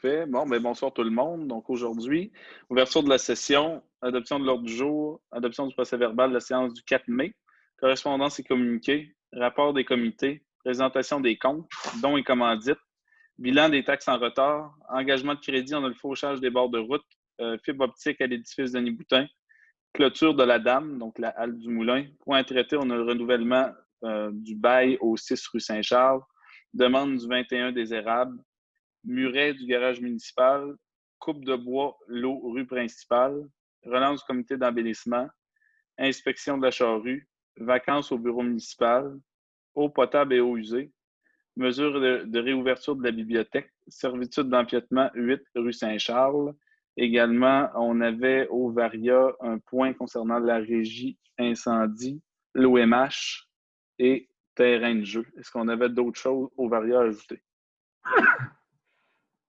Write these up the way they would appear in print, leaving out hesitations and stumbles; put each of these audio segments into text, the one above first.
Parfait. Bon, ben bonsoir tout le monde. Donc aujourd'hui, ouverture de la session, adoption de l'ordre du jour, adoption du procès-verbal de la séance du 4 mai, correspondance et communiqués, rapport des comités, présentation des comptes, dons et commandites, bilan des taxes en retard, engagement de crédit en fauchage des bords de route, fibre optique à l'édifice Denis-Boutin, clôture de la Dame, donc la halle du Moulin. Point traité, on a le renouvellement du bail au 6 rue Saint-Charles, demande du 21 des Érables, muret du garage municipal, coupe de bois, l'eau, rue principale, relance du comité d'embellissement, inspection de la charrue, vacances au bureau municipal, eau potable et eau usée, mesure de réouverture de la bibliothèque, servitude d'empiètement 8 rue Saint-Charles. Également, on avait au Varia un point concernant la régie incendie, l'OMH et terrain de jeu. Est-ce qu'on avait d'autres choses au Varia à ajouter?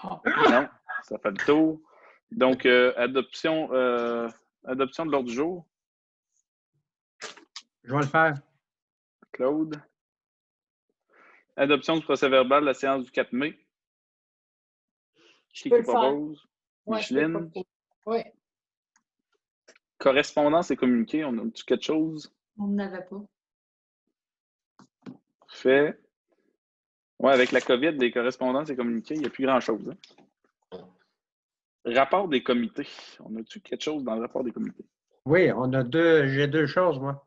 Non, ça fait le tour. Donc, adoption de l'ordre du jour. Je vais le faire. Claude. Adoption du procès-verbal de la séance du 4 mai. Qui propose? Ouais, Micheline. Oui. Correspondance et communiqué, on a-tu quelque chose? On n'avait pas. Fait. Oui, avec la COVID, les correspondances et communiqués, il n'y a plus grand-chose. Hein? Rapport des comités. On a-tu quelque chose dans le rapport des comités? Oui, j'ai deux choses, moi.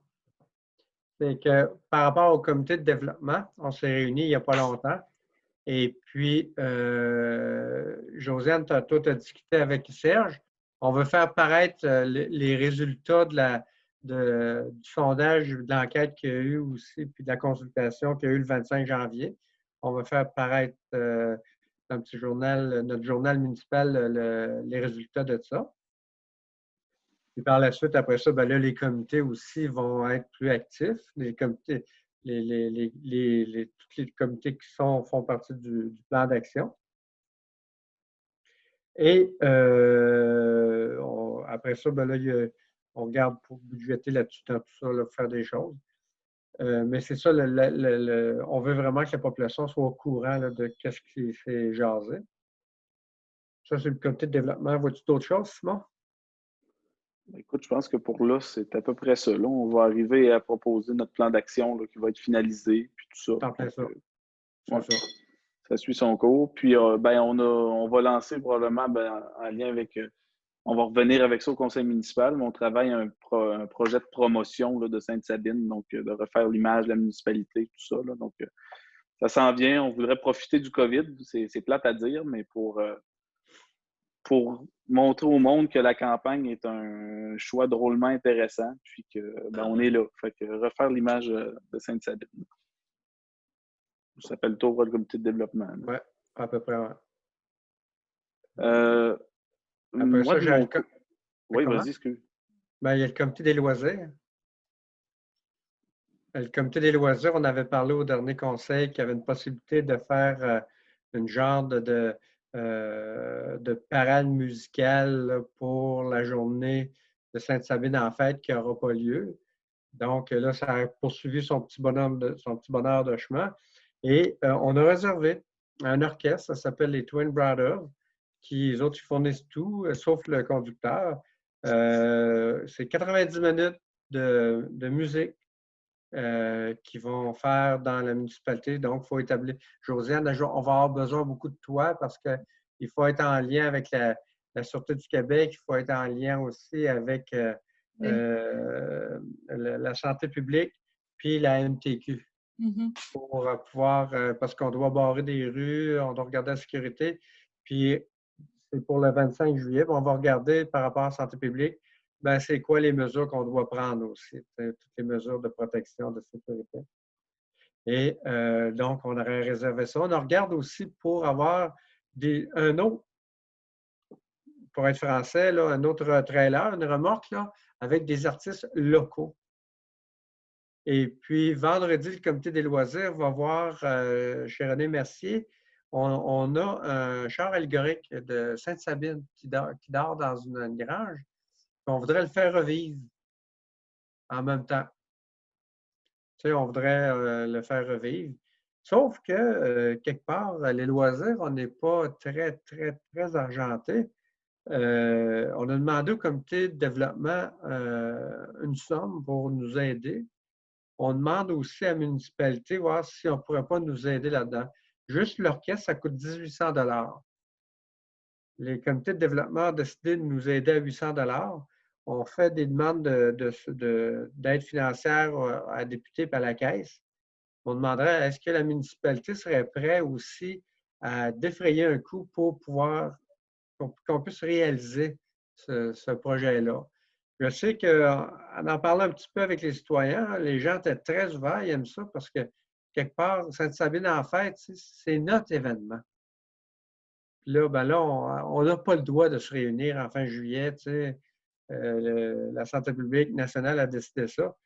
C'est que par rapport au comité de développement, on s'est réunis il n'y a pas longtemps. Et puis, Josiane, tantôt, tu as discuté avec Serge. On veut faire paraître les résultats du sondage, de l'enquête qu'il y a eu aussi, puis de la consultation qu'il y a eu le 25 janvier. On va faire paraître dans le petit journal, notre journal municipal, les résultats de ça. Et par la suite, après ça, ben là, les comités aussi vont être plus actifs. Les comités, tous les comités qui font partie du plan d'action. Et après ça, ben là, on garde pour budgéter là-dessus, dans tout ça, là, faire des choses. Mais c'est ça, on veut vraiment que la population soit au courant là, de ce qui s'est jasé. Ça, c'est le comité de développement. Vois-tu d'autres choses, Simon? Écoute, je pense que pour là, c'est à peu près ça. Là, on va arriver à proposer notre plan d'action qui va être finalisé, puis tout ça. T'en fais ça. Ouais, ça suit son cours. Puis, on va lancer probablement en lien avec... on va revenir avec ça au conseil municipal, mais on travaille un projet de promotion là, de Sainte-Sabine, donc de refaire l'image de la municipalité, tout ça. Là, donc, ça s'en vient. On voudrait profiter du COVID. C'est plate à dire, mais pour montrer au monde que la campagne est un choix drôlement intéressant, puis on est là. Fait que refaire l'image de Sainte-Sabine. Ça s'appelle le tour le comité de développement. Oui, à peu près, ouais. Après ça, j'ai Oui, vas-y, excuse. Ben, il y a le comité des loisirs. Le comité des loisirs, on avait parlé au dernier conseil qu'il y avait une possibilité de faire une genre de parade musicale là, pour la journée de Sainte-Sabine en fête qui n'aura pas lieu. Donc là, ça a poursuivi son petit bonheur de chemin. Et on a réservé un orchestre, ça s'appelle les Twin Brothers, qui, les autres, ils fournissent tout, sauf le conducteur. C'est 90 minutes de musique qui vont faire dans la municipalité. Donc, il faut établir. Josiane, on va avoir besoin beaucoup de toi parce qu'il faut être en lien avec la Sûreté du Québec, il faut être en lien aussi avec la santé publique puis la MTQ. Pour pouvoir, parce qu'on doit barrer des rues, on doit regarder la sécurité. Puis, c'est pour le 25 juillet, on va regarder par rapport à la santé publique, ben, c'est quoi les mesures qu'on doit prendre aussi, toutes les mesures de protection, de sécurité. Et donc, on aurait réservé ça. On regarde aussi pour avoir un autre, pour être français, là, un autre trailer, une remorque, là, avec des artistes locaux. Et puis, vendredi, le comité des loisirs va voir chez René Mercier, on a un char allégorique de Sainte-Sabine qui dort dans une grange. On voudrait le faire revivre en même temps. Tu sais, on voudrait le faire revivre. Sauf que, quelque part, les loisirs, on n'est pas très, très, très argenté. On a demandé au comité de développement une somme pour nous aider. On demande aussi à la municipalité voir si on ne pourrait pas nous aider là-dedans. Juste l'orchestre, ça coûte 1800 $. Les comités de développement ont décidé de nous aider à 800 $. On fait des demandes d'aide financière à la députée et à la caisse. On demanderait est-ce que la municipalité serait prête aussi à défrayer un coût pour pouvoir qu'on puisse réaliser ce projet-là. Je sais qu'en en parlant un petit peu avec les citoyens, les gens étaient très ouverts, ils aiment ça parce que quelque part, Sainte-Sabine en fête, c'est notre événement. Puis là, ben là, on n'a pas le droit de se réunir en fin juillet. La santé publique nationale a décidé ça.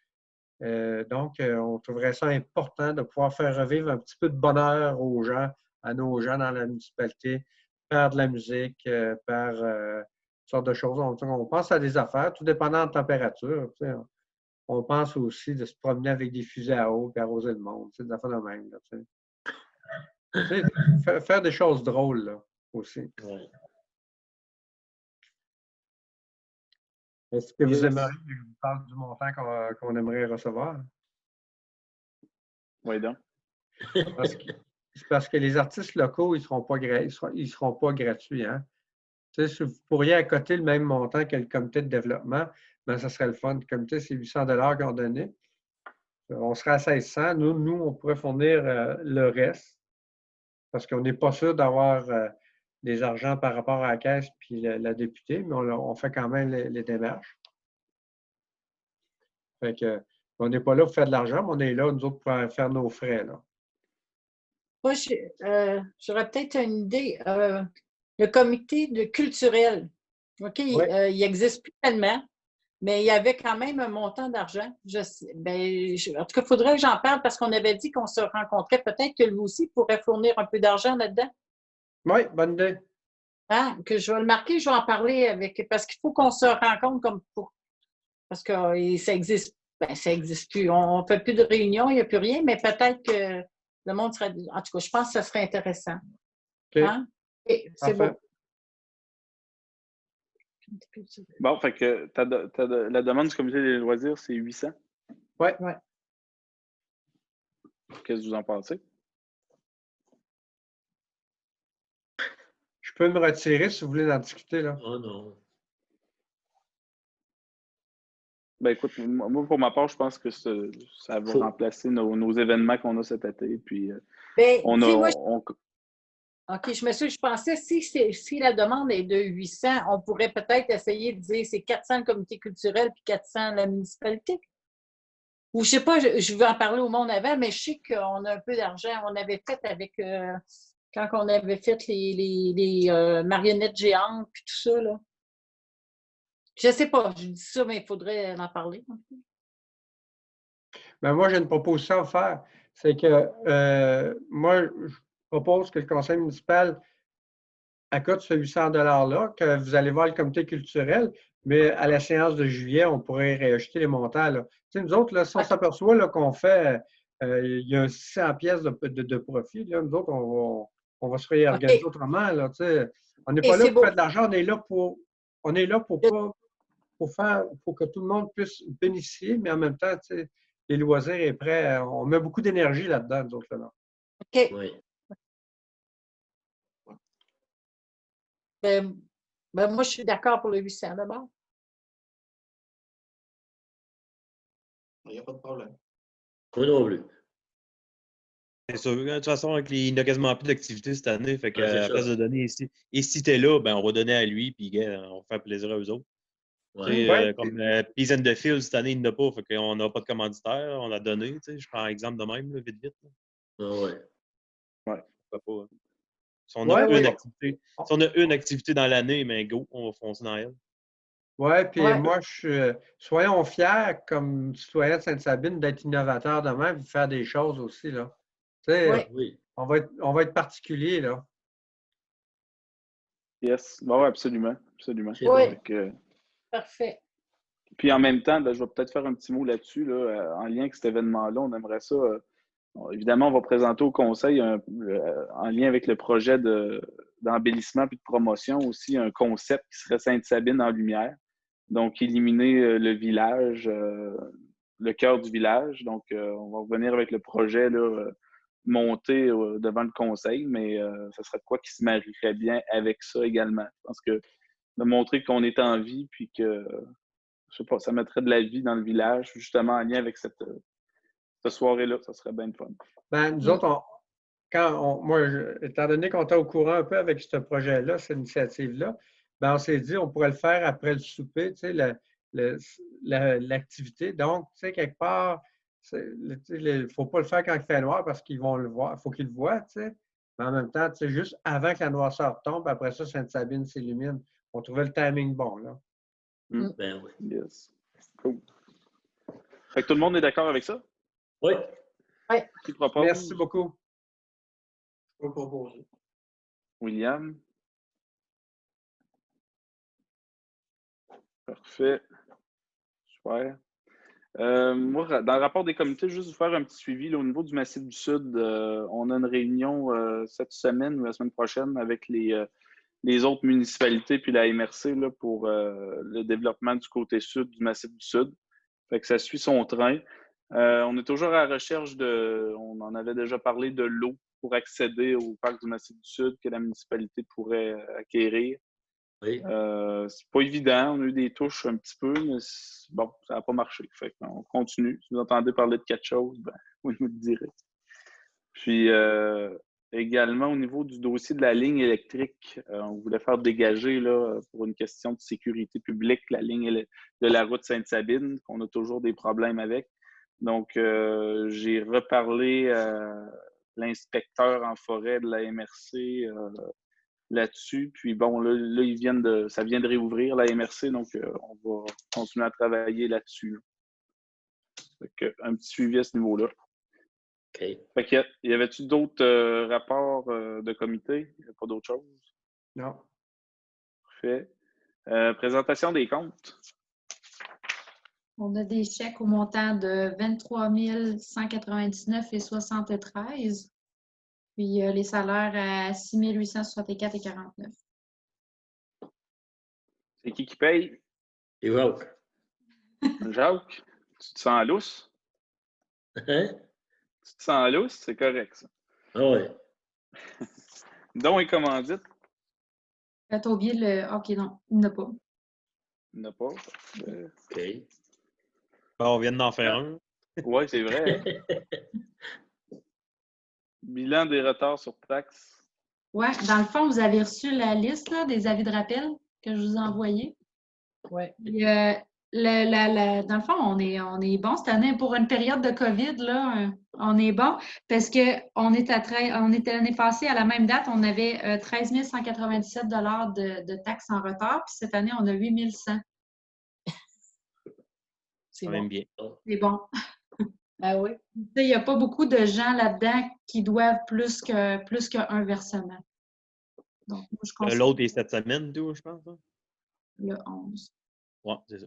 Donc, on trouverait ça important de pouvoir faire revivre un petit peu de bonheur aux gens, à nos gens dans la municipalité, faire de la musique, faire toutes sortes de choses. On pense à des affaires, tout dépendant de la température. On pense aussi de se promener avec des fusées à eau et arroser le monde, des affaires de même. Faire des choses drôles là, aussi. Ouais. Est-ce que vous aimeriez que je vous parle du montant qu'on aimerait recevoir? Oui, donc. C'est parce que les artistes locaux, ils ne seront pas gratuits. Hein? Si vous pourriez accoter le même montant que le comité de développement, ben, ça serait le fun. Le comité, c'est 800 $ qu'on donnait. On serait à 1600. Nous, on pourrait fournir le reste parce qu'on n'est pas sûr d'avoir des argents par rapport à la caisse puis la députée, mais on fait quand même les démarches. Fait que, on n'est pas là pour faire de l'argent, mais on est là, nous autres, pour faire nos frais. Là. Moi, j'aurais peut-être une idée. Le comité culturel, OK, Oui. Il n'existe plus tellement, mais il y avait quand même un montant d'argent. En tout cas, il faudrait que j'en parle parce qu'on avait dit qu'on se rencontrait. Peut-être que lui aussi pourrait fournir un peu d'argent là-dedans. Oui, bonne idée. Hein? Que je vais le marquer, je vais en parler avec. Parce qu'il faut qu'on se rencontre comme pour. Parce que ça existe. Ça n'existe plus. On ne fait plus de réunions, il n'y a plus rien, mais peut-être que le monde serait. En tout cas, je pense que ça serait intéressant. OK. Hein? C'est beau. Bon, fait que la demande du comité des loisirs, c'est 800. Oui. Ouais. Qu'est-ce que vous en pensez? Je peux me retirer si vous voulez en discuter. Là. Oh non. Ben écoute, moi, pour ma part, je pense que ça va remplacer nos événements qu'on a cet été. Puis, OK, je me suis, je pensais si la demande est de 800, on pourrait peut-être essayer de dire c'est 400 le comité culturel puis 400 la municipalité. Ou je sais pas, je veux en parler au monde avant, mais je sais qu'on a un peu d'argent. On avait fait avec quand on avait fait les marionnettes géantes puis tout ça, là. Je sais pas, je dis ça, mais il faudrait en parler. Ben, moi, j'ai une proposition à faire. C'est que moi, je propose que le conseil municipal accote ce 800 $-là, que vous allez voir le comité culturel, mais à la séance de juillet, on pourrait réajuster les montants. Là. Nous autres, là, si on s'aperçoit qu'on fait, il y a 600 pièces de profit, là, nous autres, on va se réorganiser autrement. Là, on n'est pas là pour faire de l'argent, on est là pour que tout le monde puisse bénéficier, mais en même temps, les loisirs est prêt. On met beaucoup d'énergie là-dedans, nous autres. Là. OK. Oui. Ben, moi, je suis d'accord pour le 800 d'abord. Il n'y a pas de problème. Moi non plus. C'est sûr. De toute façon, il n'a quasiment plus d'activité cette année. Fait qu'à la place ça. de donner ici. Et si t'es là, ben, on va donner à lui, puis on va faire plaisir à eux autres. Ouais. Comme Peas and the Field, cette année, il n'a pas. Fait qu'on n'a pas de commanditaire. On a donné. Je prends exemple de même, là, vite, vite. Ah ouais. Ouais. Pourquoi pas. Si on a une activité dans l'année, mais go, on va foncer dans elle. Oui, puis moi, soyons fiers, comme citoyens de Sainte-Sabine, d'être innovateurs demain et de faire des choses aussi. Là. Oui. On va être particulier, là. Yes. Bon, absolument. Absolument. Oui. Parfait. Puis en même temps, je vais peut-être faire un petit mot là-dessus, là, en lien avec cet événement-là. On aimerait ça évidemment, on va présenter au conseil, en lien avec le projet d'embellissement et de promotion, aussi un concept qui serait Sainte-Sabine en lumière. Donc, éliminer le village, le cœur du village. Donc, on va revenir avec le projet là, monté devant le conseil, mais ça serait quoi qui se marierait bien avec ça également. Je pense que de montrer qu'on est en vie, puis que, je sais pas, ça mettrait de la vie dans le village, justement en lien avec cette soirée-là, ça serait bien de fun. Ben, nous autres, étant donné qu'on était au courant un peu avec ce projet-là, cette initiative-là, ben, on s'est dit on pourrait le faire après le souper, tu sais, l'activité. Donc, tu sais, quelque part, il ne faut pas le faire quand il fait noir parce qu'ils vont le voir. Il faut qu'ils le voient, tu sais. Mais en même temps, tu sais, juste avant que la noirceur tombe, après ça, Sainte-Sabine s'illumine. On trouvait le timing bon, là. Ben oui. Yes. Cool. Fait que tout le monde est d'accord avec ça? Oui. Oui. Qui propose? Merci beaucoup. Je peux proposer. William? Parfait. Super. Moi, dans le rapport des comités, juste vous faire un petit suivi. Là, au niveau du Massif du Sud, on a une réunion cette semaine ou la semaine prochaine avec les autres municipalités puis la MRC là, pour le développement du côté sud du Massif du Sud. Fait que ça suit son train. On est toujours à la recherche on en avait déjà parlé, de l'eau pour accéder au parc du Massif du Sud que la municipalité pourrait acquérir. Oui. C'est pas évident. On a eu des touches un petit peu, mais bon, ça n'a pas marché. Fait qu'on continue. Si vous entendez parler de quelque chose, ben, vous nous le direz. Puis également, au niveau du dossier de la ligne électrique, on voulait faire dégager là, pour une question de sécurité publique la ligne de la route Sainte-Sabine, qu'on a toujours des problèmes avec. Donc, j'ai reparlé à l'inspecteur en forêt de la MRC là-dessus. Puis bon, là ça vient de réouvrir la MRC, donc on va continuer à travailler là-dessus. Un petit suivi à ce niveau-là. OK. Fait que, y avait-tu d'autres rapports de comité? Il n'y a pas d'autre chose? Non. Parfait. Présentation des comptes. On a des chèques au montant de 23 199,73. Puis les salaires à 6 864,49. C'est qui paye? Et Jacques. Jacques, tu te sens lousse? Hein? Tu te sens lousse? C'est correct, ça. Ah ouais. Don et commandite? T'as oublié le... OK, non, il n'y en a pas. Il n'y en a pas. OK. On vient d'en faire un. Oui, c'est vrai. Hein? Bilan des retards sur taxes. Oui, dans le fond, vous avez reçu la liste là, des avis de rappel que je vous ai envoyés. Oui. Dans le fond, on est bon cette année. Pour une période de COVID, là, on est bon parce qu'on était l'année passée, à la même date, on avait 13 197 $ de taxes en retard. Puis cette année, on a 8 100. C'est quand bon. même bien. C'est bon. Ah oui. Il n'y a pas beaucoup de gens là-dedans qui doivent plus qu'un versement. Donc, moi, je considère L'autre est cette semaine, tout, je pense. Hein? le 11. Oui, c'est ça.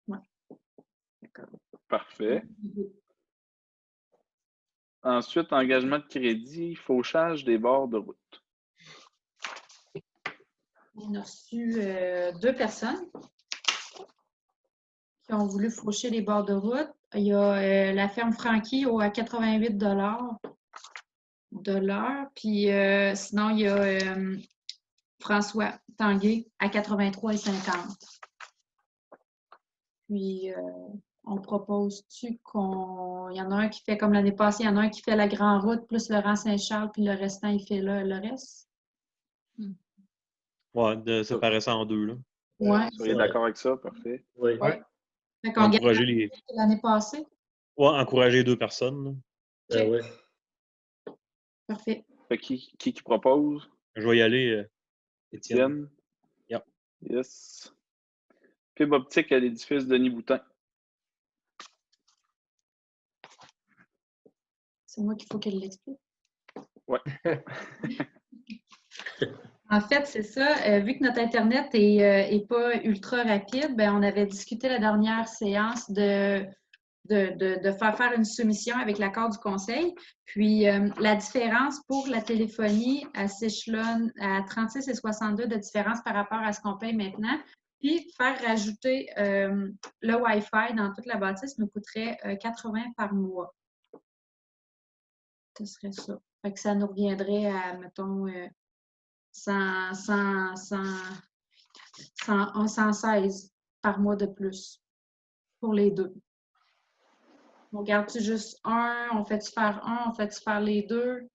Ouais. D'accord. Parfait. Ensuite, engagement de crédit, fauchage des bords de route. On a reçu 2 personnes qui ont voulu faucher les bords de route. Il y a la ferme Francky à 88 $ de l'heure. Puis sinon, il y a François Tanguay à 83,50 $. Puis, on propose-tu il y en a un qui fait comme l'année passée, il y en a un qui fait la grande route plus Laurent Saint-Charles, puis le restant, il fait le reste? Ouais, de séparer ça en deux, là. Ouais. Vous seriez d'accord avec ça? Parfait. Oui. Ouais. Fait qu'on gagne Encourager l'année passée. Ouais, encourager 2 personnes. Là. Ah ouais. Parfait. Fait qui propose? Je vais y aller, Étienne. Étienne? Yep. Yes. Fibre optique à l'édifice Denis Boutin. C'est moi qu'il faut qu'elle l'explique. Ouais. En fait, c'est ça. Vu que notre Internet est pas ultra rapide, ben, on avait discuté la dernière séance de de faire une soumission avec l'accord du conseil. Puis, la différence pour la téléphonie, elle s'échelonne à 36 et 62 de différence par rapport à ce qu'on paye maintenant. Puis, faire rajouter le Wi-Fi dans toute la bâtisse nous coûterait 80 par mois. Ce serait ça. Fait que ça nous reviendrait à, mettons, 116 par mois de plus pour les deux. On garde-tu juste un? On fait-tu faire un? On fait-tu faire les deux?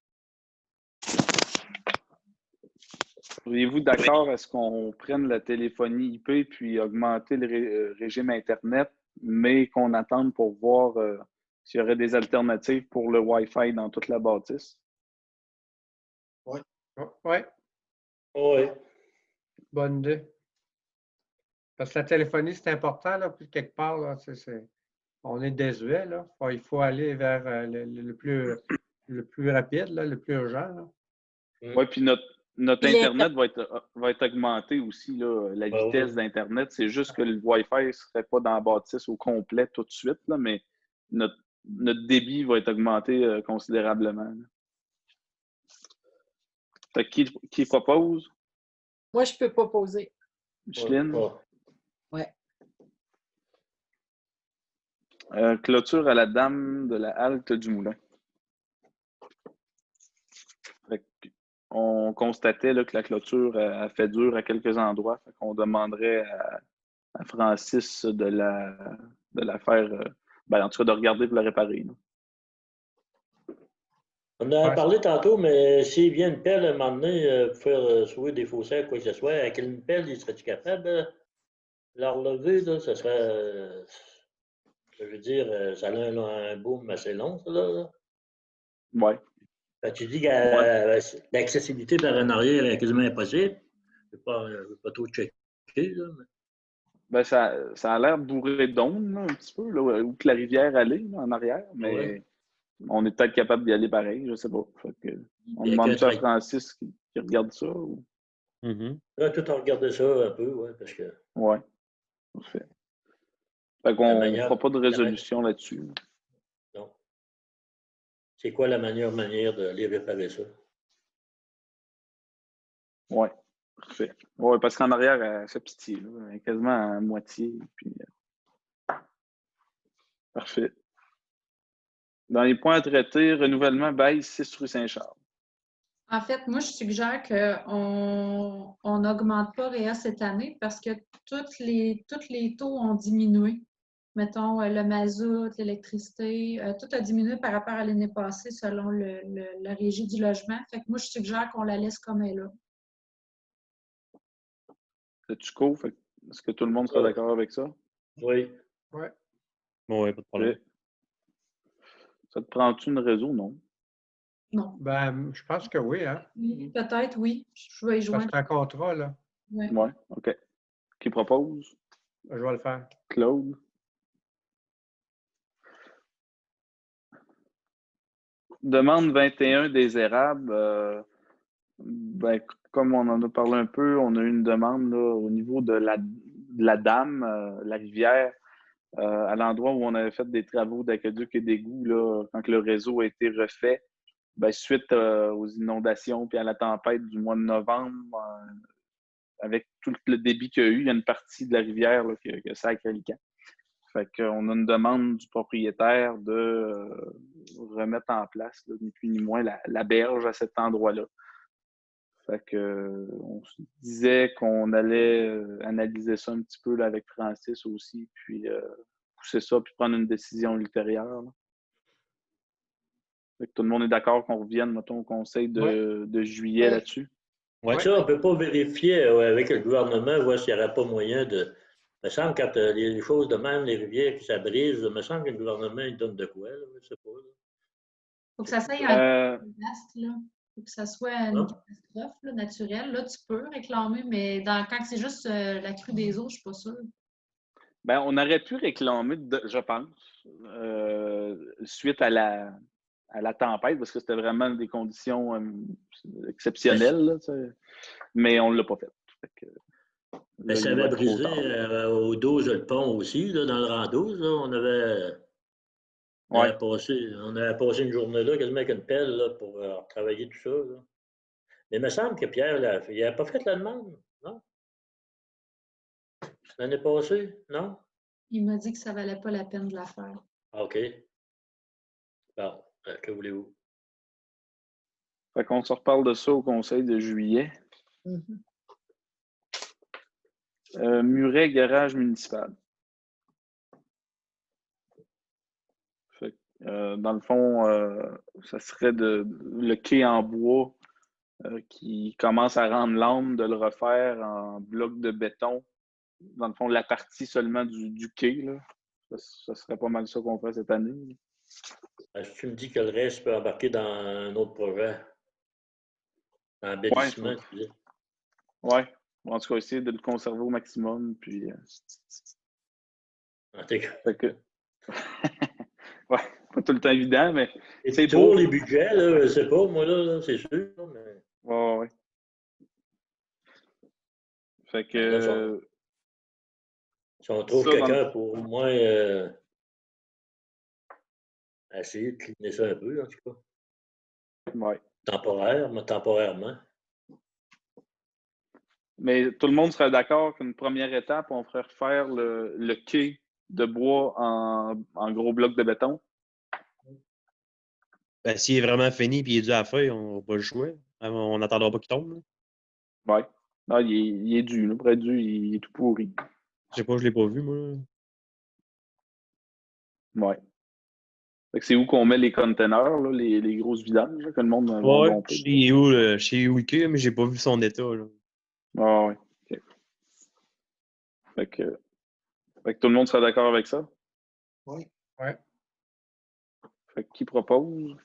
Seriez-vous d'accord à ce qu'on prenne la téléphonie IP puis augmenter le régime Internet, mais qu'on attende pour voir s'il y aurait des alternatives pour le Wi-Fi dans toute la bâtisse? Oui. Oui. Bonne idée. Parce que la téléphonie, c'est important, là, puis quelque part, là, on est désuet, là. Il faut aller vers le plus rapide, là, le plus urgent. Oui, puis notre Internet va être augmenté aussi, là, la vitesse d'Internet. C'est juste que le Wi-Fi ne serait pas dans la bâtisse au complet tout de suite, là, mais notre débit va être augmenté considérablement. Fait que qui propose? Moi, je peux pas poser. Micheline? Ouais. Clôture à la dame de la halte du Moulin. On constatait là, que la clôture a fait dur à quelques endroits. On demanderait à Francis de la faire, en tout cas de regarder pour la réparer. Là. On en a parlé tantôt, mais s'il vient une pelle à un moment donné pour faire sauver des fossés, quoi que ce soit, avec une pelle, il serait-tu capable de la relever? Là? Ça serait. Je veux dire, ça a un boom assez long, ça, là. Oui. Tu dis que l'accessibilité par en arrière est quasiment impossible. Je ne vais pas trop checker. Là, ça a l'air bourré d'ondes, un petit peu, là, où que la rivière allait, là, en arrière, mais on est peut-être capable d'y aller pareil, je ne sais pas. On demande ça à Francis qui regarde ça. Ou... Là, tout a regardé ça un peu, parce que... Oui, parfait. Fait qu'on ne fera pas de résolution là-dessus. Non. C'est quoi la meilleure manière de les réparer ça? Oui, parfait. Oui, parce qu'en arrière, elle fait pitié, là. Elle est quasiment à moitié. Puis, parfait. Dans les points à traiter, renouvellement baisse 6 rue Saint-Charles. En fait, moi, je suggère qu'on n'augmente pas Réa cette année parce que tous les taux ont diminué. Mettons, le mazout, l'électricité, tout a diminué par rapport à l'année passée selon la régie du logement. Fait que moi, je suggère qu'on la laisse comme elle est là. C'est-tu cool? Est-ce que tout le monde sera d'accord avec ça? Oui. Oui. Oui, pas de problème. Ça te prend-tu une réseau? Non. Non. Ben, je pense que oui, hein? Oui, peut-être, oui. Je vais y joindre. C'est un contrat, là. Oui. Oui, OK. Qui propose? Je vais le faire. Claude? Demande 21 des érables. Comme on en a parlé un peu, on a eu une demande là, au niveau de la dame, la rivière, à l'endroit où on avait fait des travaux d'aqueduc et d'égout, là, quand le réseau a été refait, suite aux inondations puis à la tempête du mois de novembre, avec tout le débit qu'il y a eu, il y a une partie de la rivière là, qui a sacré le camp. Fait qu'on a une demande du propriétaire de remettre en place, là, ni plus ni moins, la berge à cet endroit-là. Fait que on se disait qu'on allait analyser ça un petit peu là, avec Francis aussi, puis pousser ça, puis prendre une décision ultérieure. Là. Fait que tout le monde est d'accord qu'on revienne, mettons, au conseil de juillet là-dessus. Ouais. Ça, on ne peut pas vérifier avec le gouvernement, voir s'il n'y aurait pas moyen de... Il me semble que quand les choses de même, les rivières qui s'abrisent, il me semble que le gouvernement il donne de quoi, là, je ne sais pas. Il faut que ça soit un désastre, là. Faut que ça soit une catastrophe là, naturelle. Là, tu peux réclamer, mais quand c'est juste la crue des eaux, je ne suis pas sûre. On aurait pu réclamer, je pense, suite à la tempête, parce que c'était vraiment des conditions exceptionnelles, là, mais on ne l'a pas fait. Là, ça avait brisé au 12 le pont aussi, là, dans le rang 12. Là, on avait Ouais. On avait passé une journée là, quasiment avec une pelle là, pour travailler tout ça. Là. Mais il me semble que Pierre, là, il n'avait pas fait la demande, non? L'année passée, non? Il m'a dit que ça ne valait pas la peine de la faire. Ah, OK. Bon, que voulez-vous? Fait qu'on se reparle de ça au conseil de juillet. Muret, garage municipal. Fait, dans le fond, ça serait le quai en bois qui commence à rendre l'âme de le refaire en bloc de béton. Dans le fond, la partie seulement du quai. Là. Ça serait pas mal ça qu'on fait cette année. Si tu me dis que le reste peut embarquer dans un autre projet, dans l'embellissement, tu dis. Oui. En tout cas, essayer de le conserver au maximum. Puis, fait que... ouais, pas tout le temps évident, mais. C'est pour les budgets, là, je sais pas, moi, là c'est sûr. Mais... Ouais. Fait que. Là, si on trouve quelqu'un pour au moins essayer de cleaner ça un peu, en tout cas. Ouais. Temporairement. Mais tout le monde serait d'accord qu'une première étape, on ferait refaire le quai de bois en gros bloc de béton. Ben, s'il est vraiment fini et il est dû à la feuille, on va pas le jouer. On n'attendra pas qu'il tombe. Oui. Non, il est dû. Là, près dû, il est tout pourri. Je sais pas, je l'ai pas vu, moi. Ouais. Fait que c'est où qu'on met les containers, là, les grosses vidanges, là, que le monde va domper. Chez Wiki, mais j'ai pas vu son état. Là. Ah ouais. Okay. Fait que tout le monde sera d'accord avec ça? Oui. Ouais. Fait que qui propose?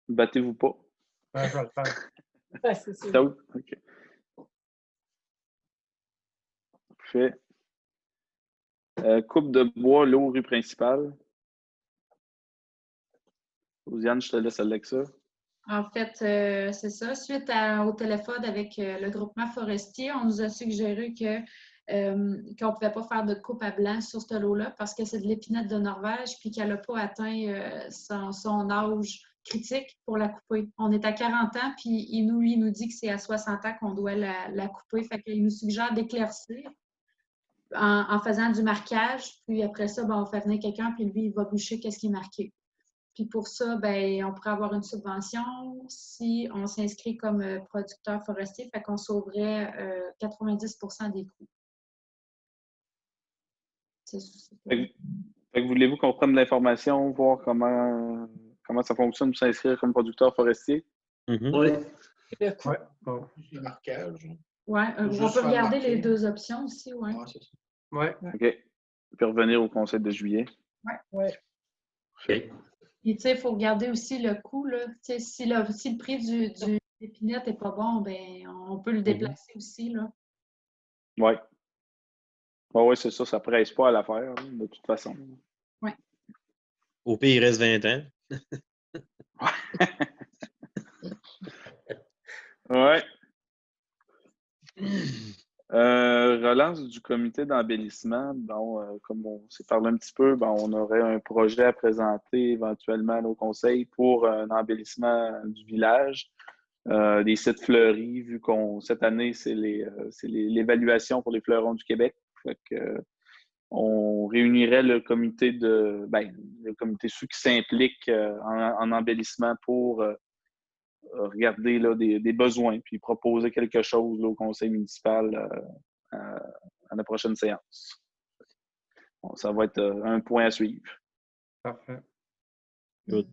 Battez-vous pas. Ouais, je vais le faire. Ouais, c'est sûr. OK. Fait. Coupe de bois, l'eau, rue principale. Osiane, je te laisse avec ça. En fait, c'est ça. Suite au téléphone avec le groupement forestier, on nous a suggéré qu'on ne pouvait pas faire de coupe à blanc sur cette eau-là parce que c'est de l'épinette de Norvège puis qu'elle n'a pas atteint son âge critique pour la couper. On est à 40 ans, puis il nous dit que c'est à 60 ans qu'on doit la couper. Fait qu'il nous suggère d'éclaircir en faisant du marquage. Puis après ça, on fait venir quelqu'un, puis lui, il va boucher qu'est-ce qui est marqué. Puis pour ça, on pourrait avoir une subvention si on s'inscrit comme producteur forestier, fait qu'on sauverait 90% des coûts. Fait que voulez-vous qu'on prenne de l'information, voir comment ça fonctionne pour s'inscrire comme producteur forestier? Oui. Ouais. Bon. Les marquages. Oui, on peut regarder les deux options aussi. Oui, c'est ça. Ouais. OK. Puis revenir au conseil de juillet. Oui. OK. Puis, tu sais, il faut regarder aussi le coût. Là. Si le prix du épinette n'est pas bon, on peut le déplacer aussi. Là. Oui. Oui, c'est ça. Ça ne presse pas à l'affaire, de toute façon. Oui. Au pire, il reste 20 ans. Ouais. Relance du comité d'embellissement. Bon, comme on s'est parlé un petit peu, on aurait un projet à présenter éventuellement au conseil pour un embellissement du village, des sites fleuris, vu qu'on cette année, c'est l'évaluation pour les fleurons du Québec. Fait que, on réunirait le comité ceux qui s'impliquent en embellissement pour regarder là, des besoins, puis proposer quelque chose là, au conseil municipal à la prochaine séance. Bon, ça va être un point à suivre. Parfait. Good.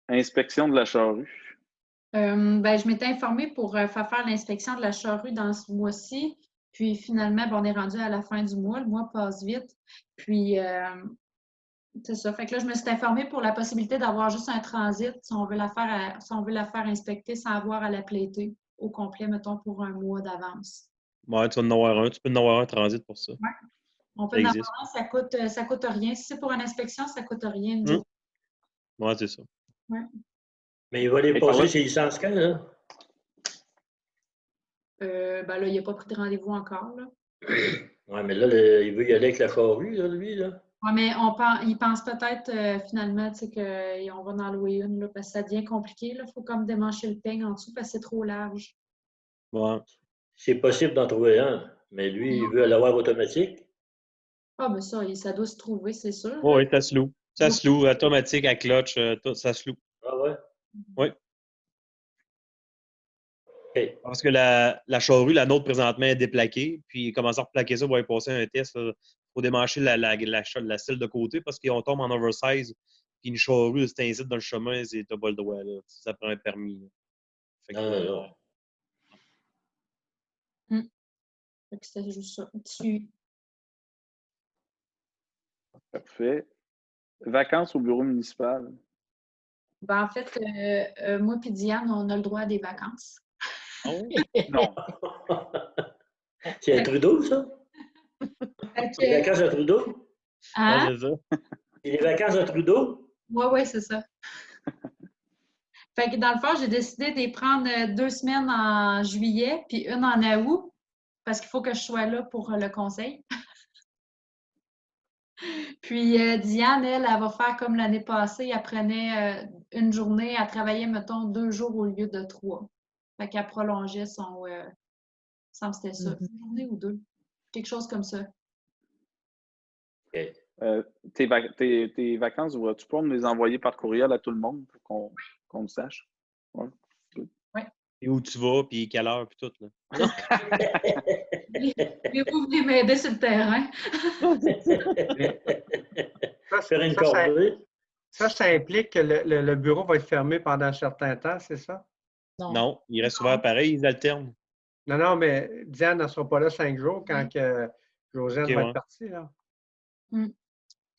Inspection de la charrue. Je m'étais informée pour faire l'inspection de la charrue dans ce mois-ci. Puis finalement, on est rendu à la fin du mois. Le mois passe vite. Puis c'est ça. Fait que là, je me suis informée pour la possibilité d'avoir juste un transit si on veut la faire inspecter sans avoir à la plaiter au complet, mettons, pour un mois d'avance. Ouais, tu vas en avoir un. Tu peux en avoir un transit pour ça. Ouais. On peut en avoir un, ça coûte rien. Si c'est pour une inspection, ça coûte rien. Ouais, c'est ça. Ouais. Mais il va aller passer ses licences quand, là? Là, il n'a pas pris de rendez-vous encore. Là. Oui, mais là, il veut y aller avec la charrue, là, lui, là. Oui, mais il pense peut-être finalement qu'on va en louer une, là, parce que ça devient compliqué. Il faut comme démancher le peigne en dessous parce que c'est trop large. Ouais. C'est possible d'en trouver un, mais lui, il veut l'avoir automatique. Ah, ben ça doit se trouver, c'est sûr. Oui, ça se loue. Ça se loue, automatique, à clutch, tout, ça se loue. Ah ouais? Oui. OK. Parce que la charrue, la nôtre présentement est déplaquée, puis commencer à replaquer ça pour aller passer un test, il faut démancher la selle de côté parce qu'on tombe en oversize. Puis une charrue, c'est un dans le chemin, t'as pas le droit. Là. Ça prend un permis. Là. Fait que, Non. Fait que c'était juste ça. Tu... Parfait. Vacances au bureau municipal. Ben, en fait, moi et Diane, on a le droit à des vacances. Ah oui? Non. C'est à Trudeau, ça? Les vacances à Trudeau? Hein? Ouais, c'est ça. C'est les vacances à Trudeau? Oui, c'est ça. Fait que dans le fond, j'ai décidé de les prendre 2 semaines en juillet puis une en août parce qu'il faut que je sois là pour le conseil. Puis Diane, elle va faire comme l'année passée, elle prenait une journée, elle travaillait, mettons, 2 jours au lieu de 3. Fait qu'elle prolongeait son... semble que c'était ça, une journée ou 2. Quelque chose comme ça. OK. Tes vacances, vas-tu pouvoir nous les envoyer par courriel à tout le monde pour qu'on le sache? Ouais. Et où tu vas, puis quelle heure, puis tout. Là. Vous venez m'aider sur le terrain. Faire une corvée. Ça implique que le bureau va être fermé pendant un certain temps, c'est ça? Non, il reste ouvert pareil, ils alternent. Non, mais Diane ne sera pas là 5 jours quand que Josiane va être partie. Là.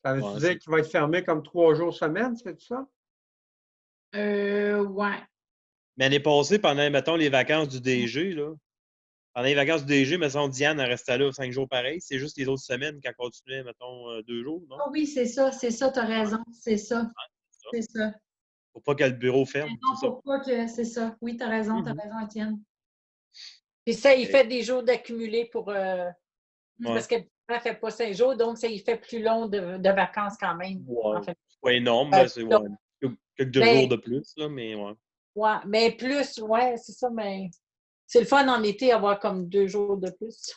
Ça veut dire qu'il va être fermé comme 3 jours semaine, c'est ça? Ouais. Mais l'année passée, pendant, mettons, les vacances du DG, là, pendant les vacances du DG, mettons, Diane, elle restait là 5 jours pareil. C'est juste les autres semaines qu'elle continuait, mettons, 2 jours, non? Oh oui, c'est ça, tu as raison, c'est ça. C'est ça. Pour pas que le bureau ferme. Non, pour pas que c'est ça. Oui, tu as raison, Étienne. Puis ça, il fait des jours d'accumuler pour. Parce qu'elle ne fait pas 5 jours, donc ça, il fait plus long de vacances quand même. Ouais. En fait. C'est pas énorme, mais c'est quelques 2 jours de plus, là, mais ouais. Ouais, mais plus, ouais, c'est ça, mais c'est le fun en été avoir comme 2 jours de plus.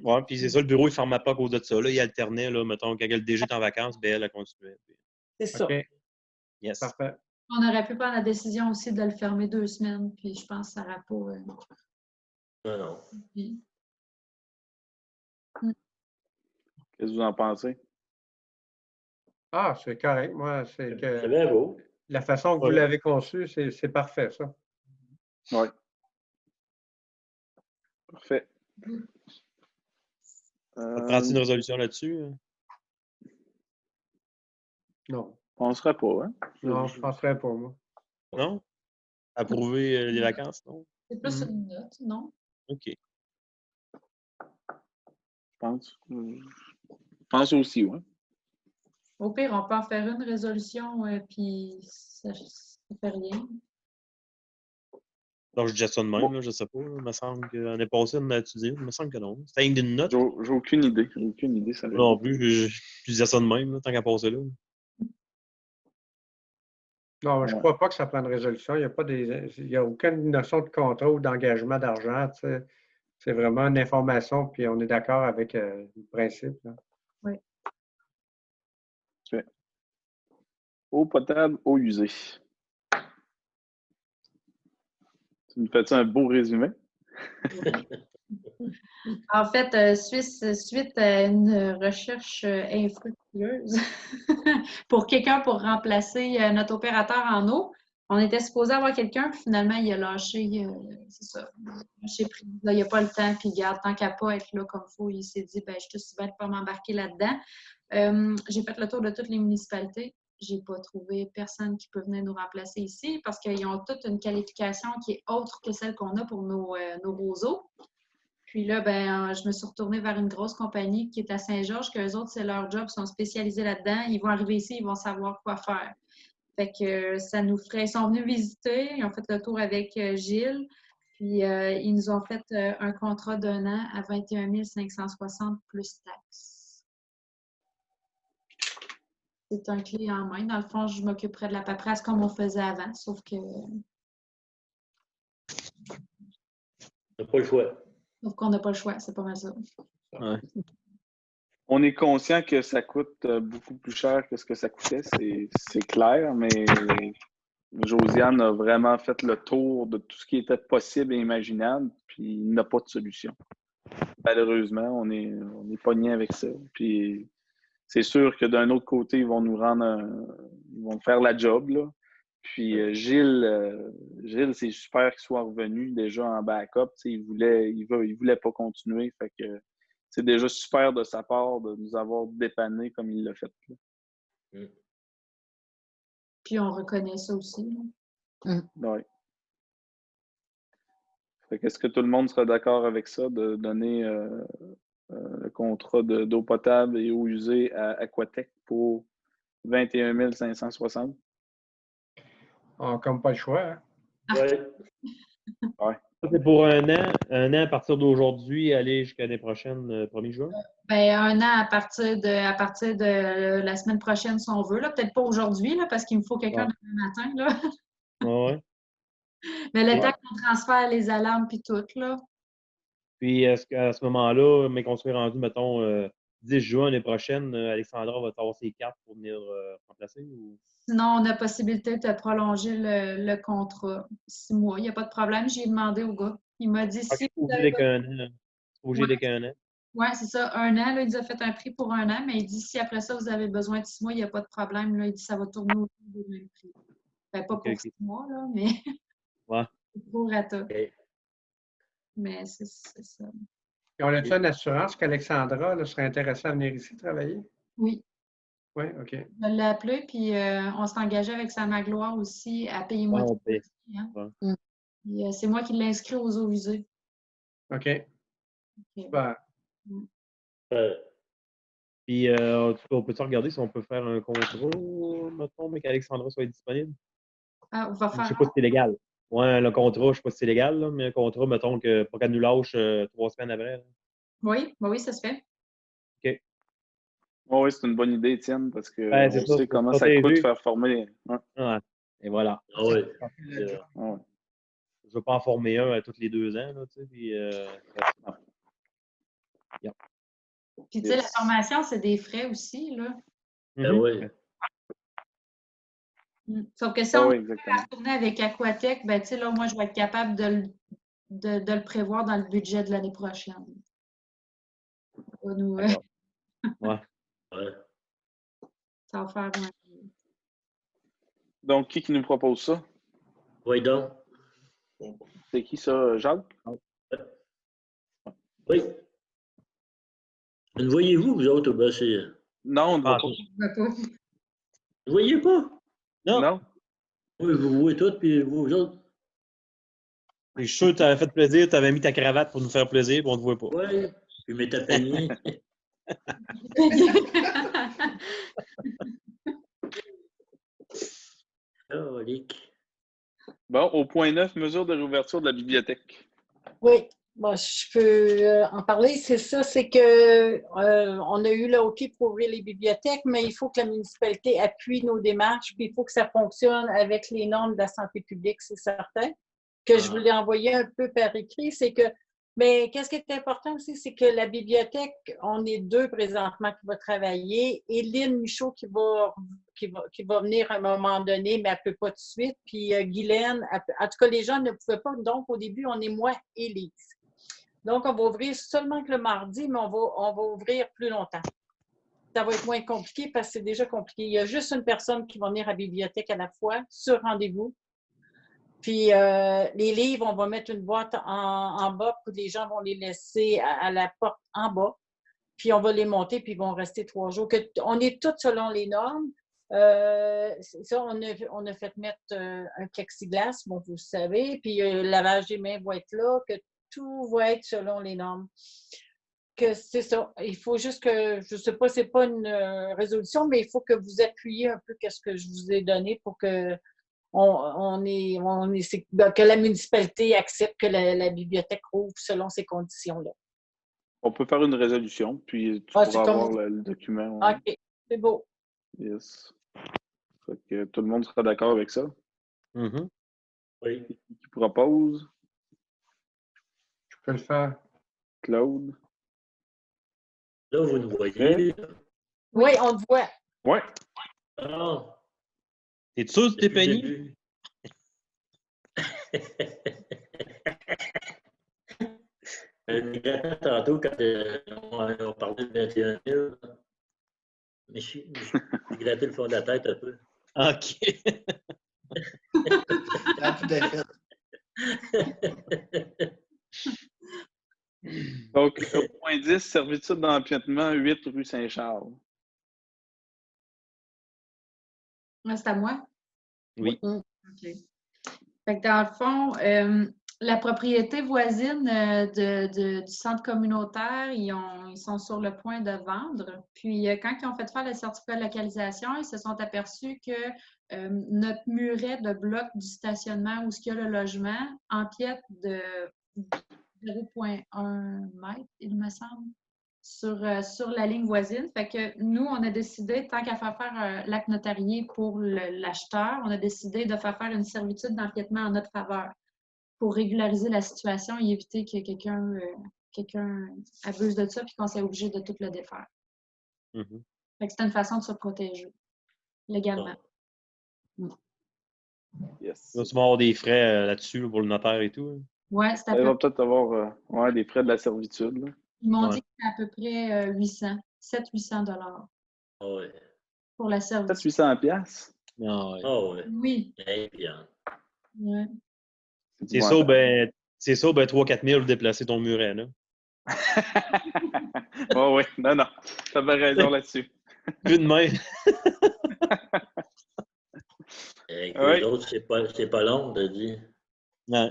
Ouais, puis c'est ça, le bureau, il ne fermait pas à cause de ça. Là, il alternait, là, mettons, quand le DG est en vacances, ben, elle continuait. C'est ça. OK. Yes. Parfait. On aurait pu prendre la décision aussi de le fermer 2 semaines, puis je pense que ça n'aurait pas. Non. Qu'est-ce que vous en pensez? Ah, c'est correct. Moi, c'est que. C'est bien beau. La façon que vous l'avez conçu, c'est parfait, ça. Oui. Parfait. Prends-tu une résolution là-dessus? Non. On ne serait pas, hein? Non, je ne penserais pas, moi. Non? Approuver les vacances, non? C'est plus une note, non? OK. Je pense aussi, oui. Au pire, on peut en faire une résolution, puis ça ne fait rien. Donc, je dis ça de même, là, je ne sais pas. Il me semble qu'en est passé, on a étudié. Il me semble que non. C'était une note. J'ai aucune idée. J'ai aucune idée. Ça non plus, je disais ça de même, là, tant qu'à passer là. Non, je ne crois pas que ça prend une résolution. Il n'y a aucune notion de contrat ou d'engagement d'argent. C'est vraiment une information, puis on est d'accord avec le principe. Là. Oui. Okay. Eau potable, eau usée. Tu nous fais-tu un beau résumé? En fait, suite à une recherche infructueuse pour quelqu'un pour remplacer notre opérateur en eau, on était supposé avoir quelqu'un, puis finalement, il a lâché, c'est ça, lâché pris. Là, il n'y a pas le temps, puis garde, tant qu'à pas être là comme il faut, il s'est dit, ben, je te suis bien de pas m'embarquer là-dedans. J'ai fait le tour de toutes les municipalités. J'ai pas trouvé personne qui peut venir nous remplacer ici parce qu'ils ont toute une qualification qui est autre que celle qu'on a pour nos roseaux. Puis là, ben, je me suis retournée vers une grosse compagnie qui est à Saint-Georges, qu'eux autres, c'est leur job, ils sont spécialisés là-dedans. Ils vont arriver ici, ils vont savoir quoi faire. Fait que ça nous ferait... Ils sont venus visiter, ils ont fait le tour avec Gilles. Puis, ils nous ont fait un contrat d'1 an à 21 560 plus taxes. C'est un clé en main. Dans le fond, je m'occuperais de la paperasse comme on faisait avant, sauf que... On n'a pas le choix. Sauf qu'on n'a pas le choix, c'est pas mal ça. Ouais. On est conscient que ça coûte beaucoup plus cher que ce que ça coûtait, c'est clair, mais Josiane a vraiment fait le tour de tout ce qui était possible et imaginable, puis il n'a pas de solution. Malheureusement, on est pogné avec ça. Puis c'est sûr que d'un autre côté, ils vont nous ils vont faire la job, là. Puis Gilles, c'est super qu'il soit revenu déjà en backup. Il voulait pas continuer. Fait que c'est déjà super de sa part de nous avoir dépanné comme il l'a fait. Là. Puis on reconnaît ça aussi. Oui. Est-ce que tout le monde sera d'accord avec ça, de donner le contrat d'eau potable et eau usée à Aquatech pour 21 560? Comme pas le choix. Hein? Oui. Ça, c'est pour 1 an à partir d'aujourd'hui, aller jusqu'à l'année prochaine, 1er juin? Ben, 1 an à partir de la semaine prochaine, si on veut. Peut-être pas aujourd'hui, parce qu'il me faut quelqu'un demain matin. Là. Ouais. Mais le temps qu'on transfère les alarmes puis tout, là. Puis, est-ce qu'à ce moment-là, mais qu'on soit rendu, mettons, 10 juin l'année prochaine, Alexandra va avoir ses cartes pour venir remplacer? Ou... Sinon, on a possibilité de prolonger le contrat 6 mois. Il n'y a pas de problème. J'ai demandé au gars. Il m'a dit si. Obligé qu'un an. Obligé dès qu'un an. Oui, c'est ça. 1 an, là, il nous a fait un prix pour 1 an, mais il dit si après ça, vous avez besoin de 6 mois, il n'y a pas de problème. Là, il dit ça va tourner autour du même prix. Ben, pas pour 6 mois, là, mais Ouais. pour rata. Mais c'est ça. Et on a-tu une assurance qu'Alexandra serait intéressée à venir ici travailler? Oui. Oui, OK. Je l'ai appelé, puis on s'est engagé avec sa Magloire aussi à payer moi. C'est moi qui l'ai inscrit aux eaux usées. OK. Super. Puis, on peut-tu regarder si on peut faire un contrat, mettons, mais qu'Alexandra soit disponible? Ah, on va faire. Je sais pas si c'est légal. Ouais, le contrat, je sais pas si c'est légal, là, mais un contrat, mettons, pas qu'elle nous lâche 3 semaines après. Là. Oui, oui, ça se fait. OK. Oh, oui, c'est une bonne idée, Étienne, parce que c'est on ça, sait comment ça protéger. coûte faire former. Ouais. Et voilà. Ah oui. Je veux pas en former un à tous les 2 ans, là, tu sais, puis... Puis, tu sais, la formation, c'est des frais aussi, là. Ah oui. Sauf que si on veut tourner avec Aquatech, ben, tu sais, là, moi, je vais être capable de le prévoir dans le budget de l'année prochaine. Ça va nous... Ouais. Ça va faire moins. Donc, qui nous propose ça? Oui, donc. C'est qui ça, Jacques? Oui. Ne voyez-vous, vous autres? Ben, c'est... Non, on ne voit pas. Vous ne voyez pas? Non. Oui, vous voyez tout, puis vous autres? Je suis sûr que tu avais fait plaisir, tu avais mis ta cravate pour nous faire plaisir, puis on ne te voit pas. Oui, puis mets ta peignée. Bon, au point 9, mesure de réouverture de la bibliothèque. Oui, bon, je peux en parler. C'est ça, c'est que on a eu le OK pour ouvrir les bibliothèques, mais il faut que la municipalité appuie nos démarches, puis il faut que ça fonctionne avec les normes de la santé publique, c'est certain. Que je voulais envoyer un peu par écrit, c'est que, mais qu'est-ce qui est important aussi, c'est que la bibliothèque, on est 2 présentement qui va travailler. Éline Michaud qui va venir à un moment donné, mais elle ne peut pas tout de suite. Puis Guylaine, en tout cas, les gens ne pouvaient pas. Donc, au début, on est moi et Lise. Donc, on va ouvrir seulement que le mardi, mais on va ouvrir plus longtemps. Ça va être moins compliqué parce que c'est déjà compliqué. Il y a juste une personne qui va venir à la bibliothèque à la fois, sur rendez-vous. Puis, les livres, on va mettre une boîte en bas, puis les gens vont les laisser à la porte en bas. Puis, on va les monter, puis ils vont rester 3 jours. On est tous selon les normes. Ça, on a fait mettre un plexiglas, bon, vous le savez. Puis, le lavage des mains va être là, que tout va être selon les normes. Que c'est ça. Il faut juste que, je ne sais pas, ce n'est pas une résolution, mais il faut que vous appuyiez un peu ce que je vous ai donné pour que c'est que la municipalité accepte que la bibliothèque rouvre selon ces conditions-là. On peut faire une résolution, puis tu Ah, pourras avoir le document. Ouais. OK, c'est beau. Yes. Fait que tout le monde sera d'accord avec ça. Mhm. Oui. Qui propose? Je peux le faire. Claude? Là, vous nous voyez. Oui, on te voit. Ouais. Ah, T'es sûr, depuis le Stéphanie? début. Tantôt, quand on parlait de 21 000, mais j'ai gratté le fond de la tête un peu. OK. Quand tout est fait. Donc, au point 10, servitude d'empiètement, 8 rue Saint-Charles. C'est à moi? Oui. OK. Fait que dans le fond, la propriété voisine du centre communautaire, ils sont sur le point de vendre. Puis, quand ils ont fait faire le certificat de localisation, ils se sont aperçus que notre muret de bloc du stationnement où il y a le logement empiète de 0,1 mètre, il me semble, sur la ligne voisine. Fait que nous, on a décidé, tant qu'à faire l'acte notarié pour l'acheteur, on a décidé de faire une d'empiètement en notre faveur pour régulariser la situation et éviter que quelqu'un abuse de ça puis qu'on soit obligé de tout le défaire. Mhm. Fait que c'était une façon de se protéger légalement. Yes. Il va sûrement avoir des frais là-dessus là, pour le notaire et tout. Ouais, c'est à Il peu va peut-être avoir des frais de la servitude. Là. Ils m'ont Ouais. dit que c'était à peu près 700-800 $ Ah ouais. pour la Peut-être servitude. 800 piastres. Ah, ouais. Ah ouais. Oui. Eh bien. Ouais. C'est ça, ben 3-4 000 déplacer ton muret, là. Oui. Non. T'avais raison là-dessus. Vu de main. Avec Ouais. les autres, c'est pas long de dire. Ouais.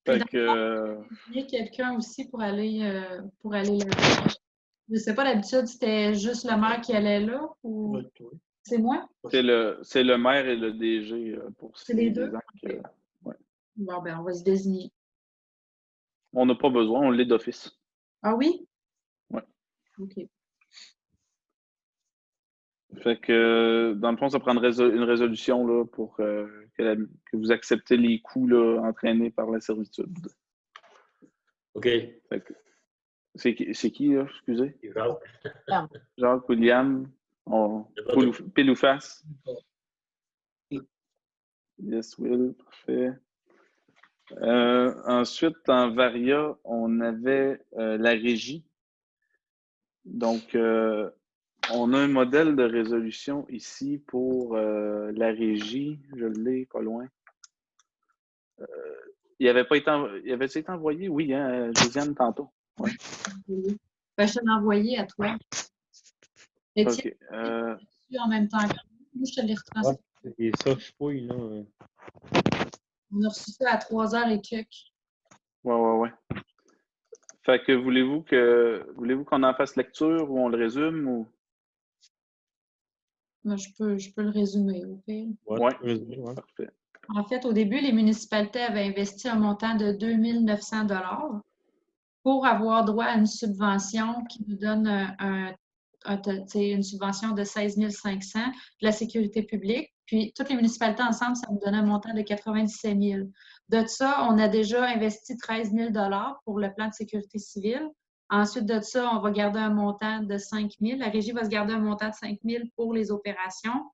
Fait que. Il y a quelqu'un aussi pour aller là. Je sais pas, d'habitude, c'était juste le maire qui allait là ou Oui, oui. c'est moi? C'est le maire et le DG pour C'est les signer deux? les actes. Ouais. Bon, ben, on va se désigner. On n'a pas besoin, on l'est d'office. Ah oui? Ouais. OK. Fait que, dans le fond, ça prend une résolution là, pour que vous acceptez les coûts là, entraînés par la servitude. OK. Fait que, c'est qui, là, excusez? Jacques. Jacques, William, pile ou face? Yes, Will, parfait. Ensuite, en Varia, on avait la régie. Donc, on a un modèle de résolution ici pour la régie. Je l'ai pas loin. Il avait-il été envoyé? Oui, hein, Josiane, tantôt. Ouais. Oui. Ben, je te l'ai envoyé à toi. Étienne, OK. en même temps que moi, je te l'ai retransmis. Et ça, je fouille, là. On a reçu ça à 3h et quelques. Ouais. Fait que voulez-vous qu'on en fasse lecture ou on le résume ou? Moi, je peux le résumer, OK? Ouais. Ouais. Parfait. En fait, au début, les municipalités avaient investi un montant de 2 900 $ pour avoir droit à une subvention qui nous donne une subvention de 16 500 de la sécurité publique. Puis, toutes les municipalités ensemble, ça nous donnait un montant de 97 000. De ça, on a déjà investi 13 000 $ pour le plan de sécurité civile. Ensuite de ça, on va garder un montant de 5 000. La régie va se garder un montant de 5 000 pour les opérations.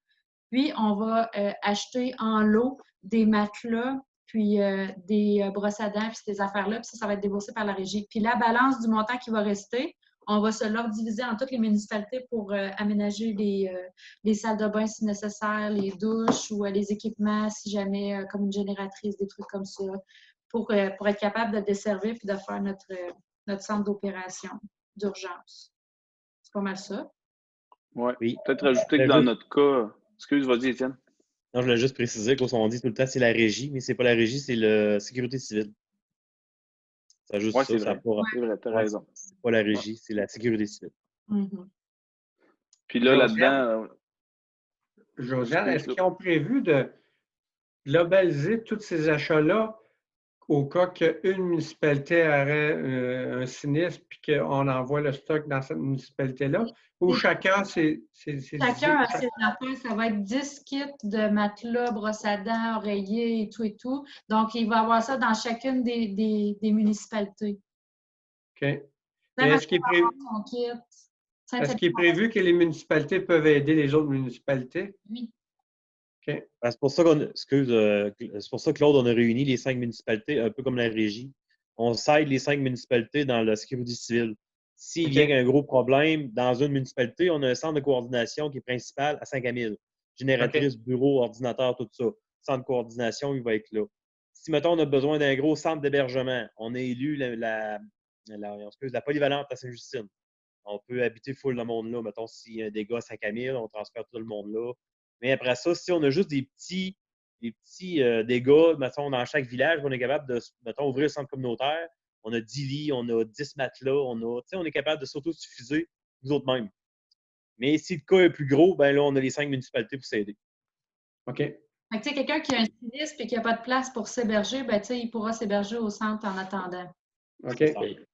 Puis, on va acheter en lot des matelas, puis des brosses à dents, puis ces affaires-là, puis ça va être déboursé par la régie. Puis la balance du montant qui va rester, on va se leur diviser en toutes les municipalités pour aménager les salles de bain si nécessaire, les douches ou les équipements si jamais, comme une génératrice, des trucs comme ça, pour être capable de desservir puis de faire notre centre d'opération d'urgence. C'est pas mal ça. Ouais. Oui. Peut-être rajouter que dans notre cas. Excuse, vas-y, Étienne. Non, je voulais juste préciser qu'on dit tout le temps c'est la régie, mais c'est pas la régie, c'est la sécurité civile. C'est juste Ouais, ça. c'est Ça vrai. C'est vrai, t'as raison. C'est pas la régie, c'est la sécurité civile. Mm-hmm. Puis là, Josiane? là-dedans. Josiane, est-ce qu'ils ont prévu de globaliser tous ces achats-là au cas qu'une municipalité aurait un sinistre puis qu'on envoie le stock dans cette municipalité-là? Ou chacun, Chacun a ses affaires. Ça va être 10 kits de matelas, brosses à dents, oreillers et tout. Donc, il va y avoir ça dans chacune des municipalités. OK. Est-ce qu'il est prévu que les municipalités peuvent aider les autres municipalités? Oui. OK. C'est pour ça c'est pour ça, Claude, on a réuni les 5 municipalités, un peu comme la régie. On s'aide les 5 municipalités dans la sécurité civile. S'il vient un gros problème dans une municipalité, on a un centre de coordination qui est principal à 5 à 1000. Génératrice, bureau, ordinateur, tout ça. Centre de coordination, il va être là. Si, mettons, on a besoin d'un gros centre d'hébergement, on a élu la polyvalente à Sainte-Justine. On peut habiter full le monde là. Mettons, s'il y a un dégât à 5 à 1000, on transfère tout le monde là. Mais après ça, si on a juste des petits dégâts, mettons, dans chaque village, on est capable de, mettons, ouvrir le centre communautaire. On a 10 lits, on a 10 matelas, on est capable de s'autosuffiser nous autres mêmes. Mais si le cas est plus gros, ben là, on a les 5 municipalités pour s'aider. OK. Fait que, quelqu'un qui a un sinistre et qui n'a pas de place pour s'héberger, ben, il pourra s'héberger au centre en attendant. OK. C'est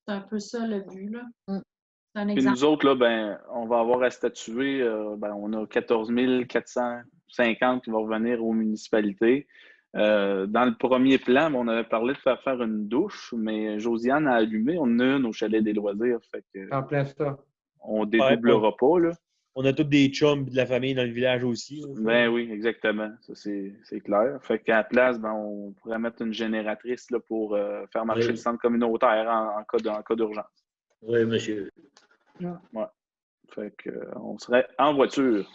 un peu ça le but, là. C'est un exemple. Puis nous autres, là, ben, on va avoir à statuer, on a 14 450 qui vont revenir aux municipalités. Dans le premier plan, on avait parlé de faire une douche, mais Josiane a allumé. On en a une au chalet des loisirs. Fait que, en plein ça. On dédoublera pas, là. On a tous des chums de la famille dans le village aussi. Ben oui, exactement. Ça, c'est clair. Fait qu'à la place, on pourrait mettre une génératrice là, pour faire marcher le centre communautaire en cas d'urgence. Oui, monsieur. Ouais. Fait qu'on serait en voiture.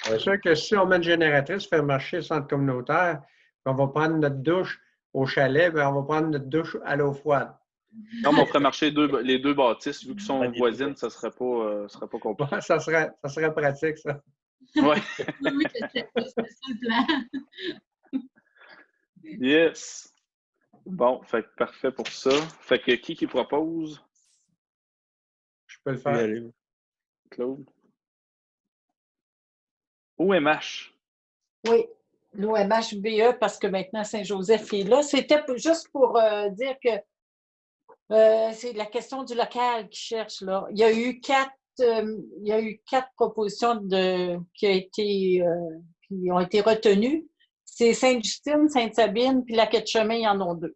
C'est sûr que si on met une génératrice, faire marcher le centre communautaire, on va prendre notre douche au chalet, on va prendre notre douche à l'eau froide. Non, mais on ferait marcher les deux bâtisses, vu qu'ils sont voisines, ça serait pas compliqué. Ouais, ça serait pratique, ça. Ouais. Oui, c'est ça le plan. Yes. Bon, fait que parfait pour ça. Fait que qui propose? Je peux le faire. Claude. OMH. Oui, l'OMH-BE, parce que maintenant Saint-Joseph est là. C'était juste pour dire que c'est la question du local qui cherche, là. Il y a eu quatre propositions qui ont été retenues. C'est Sainte-Justine, Sainte-Sabine, puis la Quai-de-Chemin, il y en a 2.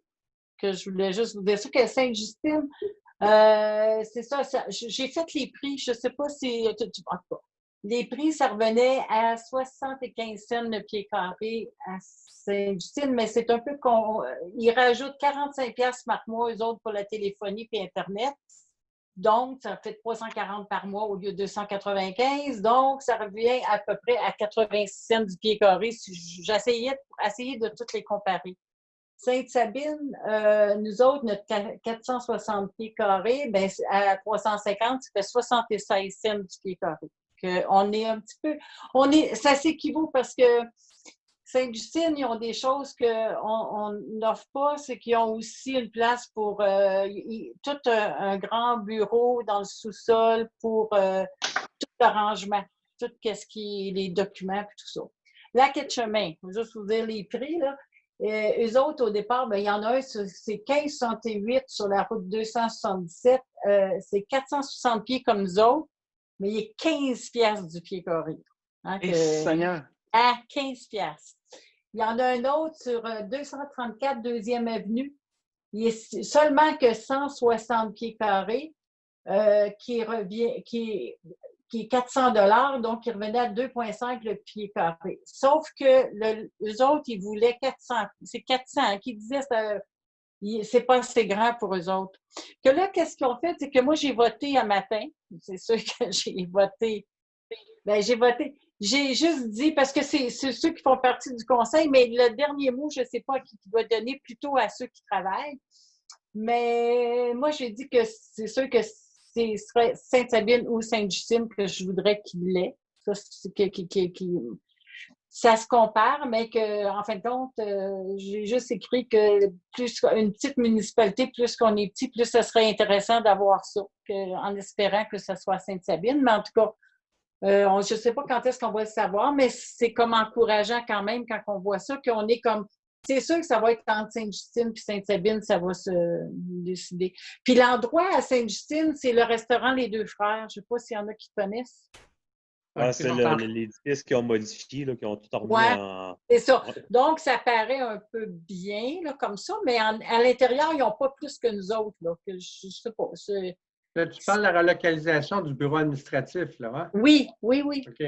Que je voulais juste vous dire ça, que Sainte-Justine, c'est ça, j'ai fait les prix, je ne sais pas si les prix, ça revenait à 75 cents le pied carré à Sainte-Justine, mais c'est un peu ils rajoutent 45 $ par mois, eux autres, pour la téléphonie et Internet. Donc, ça fait 340 par mois au lieu de 295. Donc, ça revient à peu près à 86 cents du pied carré. J'essayais de toutes les comparer. Sainte-Sabine, nous autres, notre 460 pieds carrés, ben, à 350, ça fait 76 cents du pied carré. On est un petit peu... ça s'équivaut parce que Sainte-Justine, ils ont des choses qu'on n'offre pas, c'est qu'ils ont aussi une place pour tout un grand bureau dans le sous-sol pour tout l'arrangement, tout ce qui est les documents et tout ça. La Quai-de-Chemin, je vais juste vous dire les prix, là. Eux autres, au départ, ben, il y en a un, c'est 1568 sur la route 277. C'est 460 pieds comme nous autres, mais il est 15 $ du pied carré. Hein, Seigneur! À 15 $. Il y en a un autre sur 234 2e Avenue. Il est seulement que 160 pieds carrés, qui est 400 $, donc il revenait à 2,5 le pied carré. Sauf que les autres, ils voulaient 400. C'est 400 qui disaient que c'est pas assez grand pour eux autres. Que là, qu'est-ce qu'ils ont fait? C'est que moi, j'ai voté un matin. C'est sûr que j'ai voté. Ben, j'ai juste dit, parce que c'est ceux qui font partie du conseil, mais le dernier mot, je ne sais pas qui doit donner, plutôt à ceux qui travaillent. Mais moi, j'ai dit que c'est sûr que ce serait Sainte-Sabine ou Sainte-Justine que je voudrais qu'il l'ait. Ça se compare, mais qu'en fin de compte, j'ai juste écrit que plus une petite municipalité, plus qu'on est petit, plus ce serait intéressant d'avoir ça, en espérant que ce soit Sainte-Sabine. Mais en tout cas, Je ne sais pas quand est-ce qu'on va le savoir, mais c'est comme encourageant quand même quand on voit ça, qu'on est comme. C'est sûr que ça va être entre Sainte-Justine et Sainte-Sabine, ça va se décider. Puis l'endroit à Sainte-Justine, c'est le restaurant Les Deux Frères. Je ne sais pas s'il y en a qui connaissent. Ouais, c'est l'édifice qu'ils ont modifié, là, qui ont tout remis en. C'est ça. Ouais. Donc, ça paraît un peu bien, là, comme ça, mais à l'intérieur, ils n'ont pas plus que nous autres. Là, que je ne sais pas. Là, tu parles de la relocalisation du bureau administratif, là, hein? Oui. OK.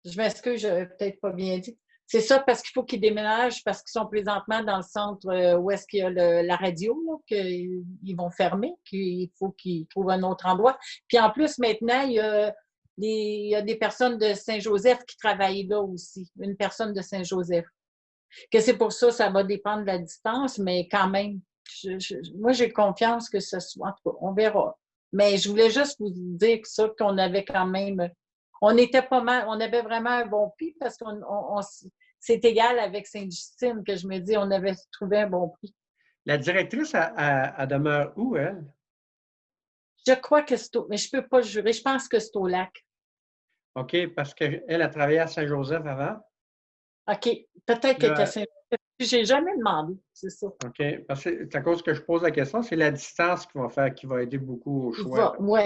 Je m'excuse, je n'ai peut-être pas bien dit. C'est ça, parce qu'il faut qu'ils déménagent, parce qu'ils sont présentement dans le centre où est-ce qu'il y a la radio, là, qu'ils vont fermer, qu'il faut qu'ils trouvent un autre endroit. Puis en plus, maintenant, il y a des personnes de Saint-Joseph qui travaillent là aussi, une personne de Saint-Joseph. Que c'est pour ça, ça va dépendre de la distance, mais quand même, moi, j'ai confiance que ce soit, en tout cas, on verra. Mais je voulais juste vous dire ça, qu'on avait quand même, on était pas mal, on avait vraiment un bon prix parce qu'on c'est égal avec Sainte-Justine que je me dis, on avait trouvé un bon prix. La directrice, elle demeure où, elle? Je crois que c'est mais je ne peux pas jurer, je pense que c'est au lac. OK, parce qu'elle a travaillé à Saint-Joseph avant. OK, peut-être qu'elle était à Saint-Joseph. Je n'ai jamais demandé, c'est ça. OK, parce que c'est à cause que je pose la question, c'est la distance qui va aider beaucoup au choix. Oui.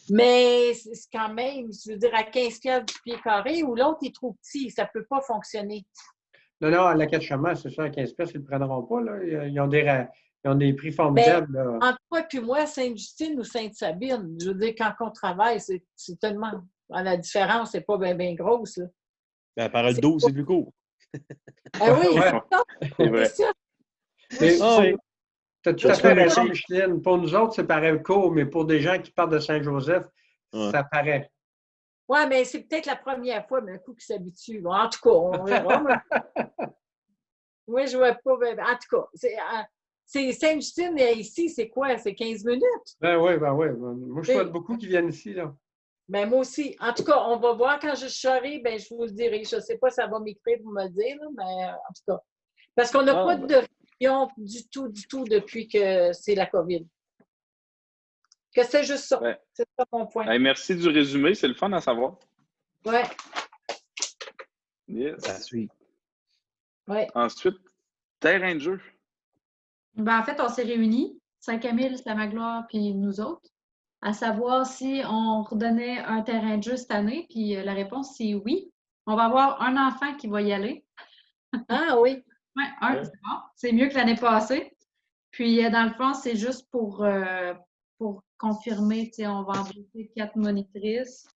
Mais c'est quand même, je veux dire, à 15 piastres du pied carré, ou l'autre est trop petit, ça ne peut pas fonctionner. Non, à l'Acadie-Chemin, c'est ça, à 15 piastres, ils ne le prendront pas, là. Ils ont des prix formidables, là. Entre toi et moi, Sainte-Justine ou Sainte-Sabine, je veux dire, quand on travaille, c'est tellement. La différence n'est pas bien grosse, là. Ben, par le 12, c'est plus court. Ah oui, C'est vrai. c'est ça. Tu as tout à fait raison, Micheline. Pour nous autres, c'est paraît court, mais pour des gens qui partent de Saint-Joseph, ça paraît. Oui, mais c'est peut-être la première fois, mais un coup qui s'habitue. Bon, en tout cas, on verra. Moi, je ne vois pas. En tout cas, c'est Sainte-Justine et ici, c'est quoi? C'est 15 minutes? Ben oui. Moi, je souhaite beaucoup qu'ils viennent ici, là. Ben moi aussi. En tout cas, on va voir quand je serai, ben je vous le dirai. Je ne sais pas si ça va m'écrire pour me le dire, là, mais en tout cas. Parce qu'on n'a pas de réunion du tout depuis que c'est la COVID. Que c'est juste ça. Ouais. C'est ça mon point. Hey, merci du résumé, c'est le fun à savoir. Oui. Yes. Ça suit. Ouais. Ensuite, terrain de jeu. Ben, en fait, on s'est réunis, 5 000, Magloire, puis nous autres, à savoir si on redonnait un terrain de jeu cette année, puis la réponse, c'est oui. On va avoir un enfant qui va y aller. Ah oui. Oui, c'est bon. C'est mieux que l'année passée. Puis, dans le fond, c'est juste pour confirmer, on va embaucher 4 monitrices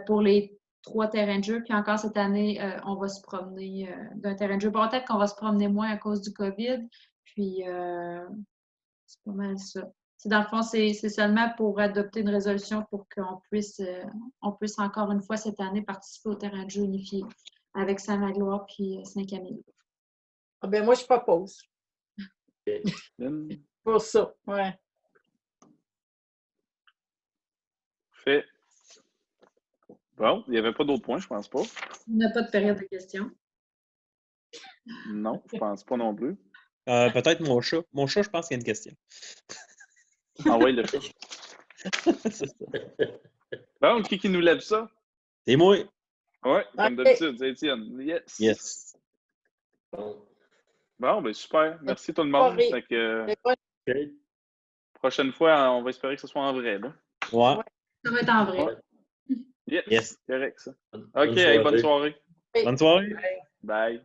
pour les 3 terrains de jeu. Puis encore cette année, on va se promener d'un terrain de jeu. Bon, peut-être qu'on va se promener moins à cause du COVID. Puis, c'est pas mal ça. Dans le fond, c'est seulement pour adopter une résolution pour qu'on puisse encore une fois cette année participer au terrain de jeu unifié avec Saint-Magloire puis Saint-Camille. Ah ben moi, je propose. Pour ça, ouais. Fait. Bon, il n'y avait pas d'autres points, je pense pas. On n'a pas de période de questions. Non, je pense pas non plus. Peut-être mon chat. Mon chat, je pense qu'il y a une question. Ah oui, le chat. C'est ça. Bon, qui nous lève ça? C'est moi. Oui, comme d'habitude, c'est Étienne. Yes. Bon, ben super. Merci tout le monde. Fait que, prochaine fois, on va espérer que ce soit en vrai. Là. Ouais. Ça va être en vrai. Yes. Correct, ça. OK, Bonne soirée. bonne soirée. Bonne soirée. Bye.